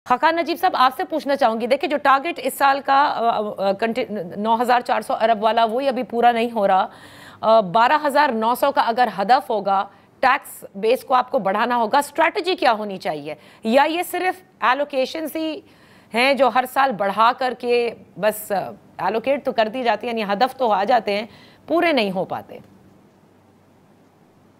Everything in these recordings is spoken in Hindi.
खाकान नजीब साहब, आपसे पूछना चाहूंगी, देखिए जो टारगेट इस साल का 9,400 अरब वाला वही अभी पूरा नहीं हो रहा। 12,900 का अगर हदफ होगा, टैक्स बेस को आपको बढ़ाना होगा, स्ट्रैटेजी क्या होनी चाहिए? या ये सिर्फ एलोकेशन ही हैं जो हर साल बढ़ा करके बस एलोकेट तो कर दी जाती है, यानी हदफ तो आ जाते हैं, पूरे नहीं हो पाते?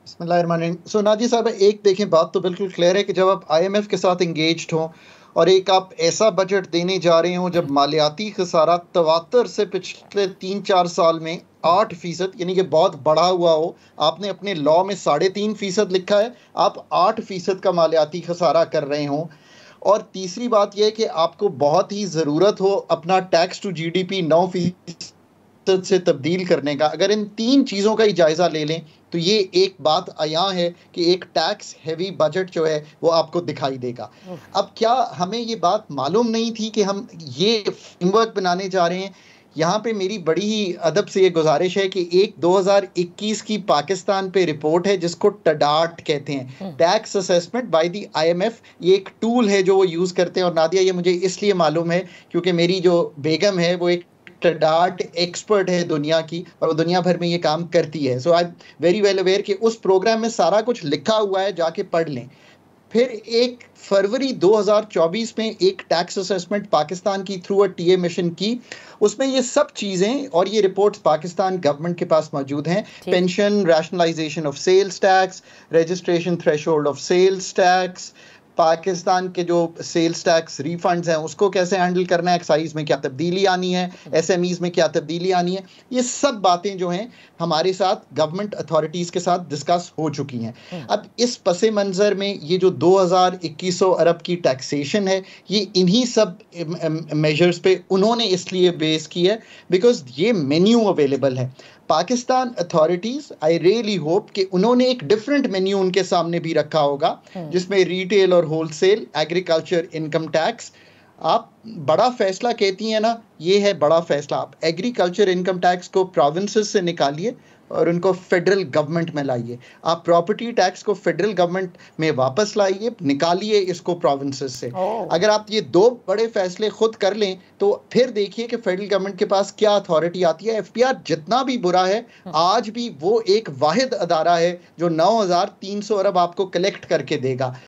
सो नाजी साहब, एक देखें, बात तो बिल्कुल क्लियर है कि जब आप आईएमएफ के साथ इंगेज्ड हों और एक आप ऐसा बजट देने जा रहे हों जब मालियाती खसारा तवातर से पिछले 3-4 साल में 8%, यानी कि बहुत बढ़ा हुआ हो। आपने अपने लॉ में 3.5% लिखा है, आप 8% का मालियाती खसारा कर रहे हों। और तीसरी बात यह है कि आपको बहुत ही ज़रूरत हो अपना टैक्स टू जीडीपी 9% से तब्दील करने का। अगर इन तीन चीज़ों का ही जायज़ा ले लें तो ये एक बात आया है कि एक टैक्स हैवी बजट जो है वो आपको दिखाई देगा। अब क्या हमें ये बात मालूम नहीं थी कि हम ये फ्रेमवर्क बनाने जा रहे हैं? यहाँ पे मेरी बड़ी ही अदब से ये गुजारिश है कि एक 2021 की पाकिस्तान पे रिपोर्ट है जिसको टडाट कहते हैं, tax assessment by the IMF. ये एक टूल है जो वो यूज़ करते हैं। और नादिया, ये मुझे इसलिए मालूम है क्योंकि मेरी जो बेगम है वो एक टडाट एक्सपर्ट है दुनिया की, और वो दुनिया भर में ये काम करती है। सो आई वेरी वेल अवेयर कि उस प्रोग्राम में सारा कुछ लिखा हुआ है, जाके पढ़ लें। फिर 1 फरवरी 2024 में एक टैक्स असेसमेंट पाकिस्तान की थ्रू अ टीए मिशन की, उसमें ये सब चीज़ें और ये रिपोर्ट्स पाकिस्तान गवर्नमेंट के पास मौजूद हैं। Pension, rationalisation of sales tax, registration threshold of sales tax, Pakistan के जो सेल्स टैक्स रिफंड्स हैं उसको कैसे हैंडल करना है, एक्साइज में क्या तब्दीली आनी है, एसएमईज में क्या तब्दीली आनी है, ये सब बातें जो हैं हमारे साथ गवर्नमेंट अथॉरिटीज़ के साथ डिस्कस हो चुकी हैं। अब इस पसे मंज़र में ये जो 2,2100 अरब की टैक्सेशन है, ये इन्हीं सब मेजर्स पे उन्होंने इसलिए बेस की है बिकॉज ये मेन्यू अवेलेबल है। Pakistan authorities, I really hope कि उन्होंने एक डिफरेंट मेन्यू उनके सामने भी रखा होगा जिसमें रिटेल और होलसेल, एग्रीकल्चर इनकम टैक्स। आप बड़ा फैसला कहती हैं ना, ये है बड़ा फैसला। आप एग्रीकल्चर इनकम टैक्स को प्रोविंसेस से निकालिए और उनको फेडरल गवर्नमेंट में लाइए। आप प्रॉपर्टी टैक्स को फेडरल गवर्नमेंट में वापस लाइए, निकालिए इसको प्रोविंसेस से। अगर आप ये दो बड़े फैसले खुद कर लें तो फिर देखिए कि फेडरल गवर्नमेंट के पास क्या अथॉरिटी आती है। एफपीआर जितना भी बुरा है, आज भी वो एक वाहिद अदारा है जो 9,300 अरब आपको कलेक्ट करके देगा।